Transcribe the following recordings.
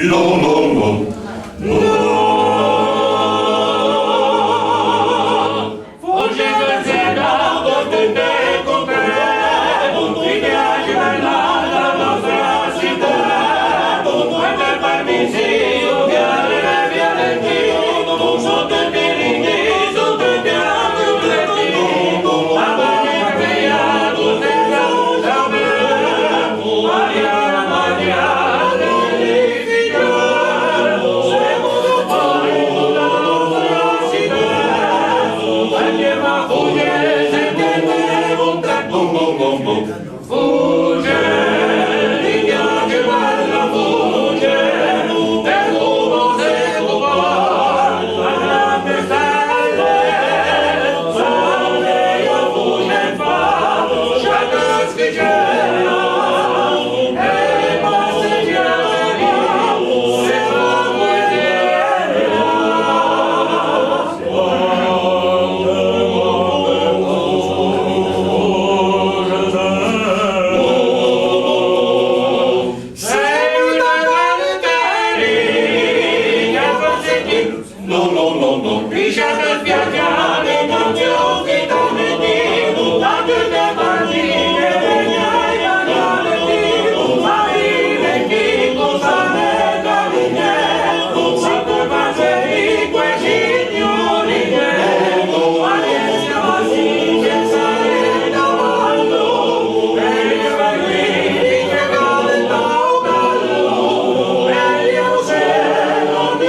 non, non, non. Non, non, non, non. Risciate spiaggiate, non ti occhi da menino, la tutta bambina, la menino, ma vive chi cosa ne cammina, sempre passi quei signori, ma che siamo sì, senza le davanti, e io vengo che cade da caldo, e io se non ti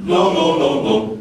no, no, no, no.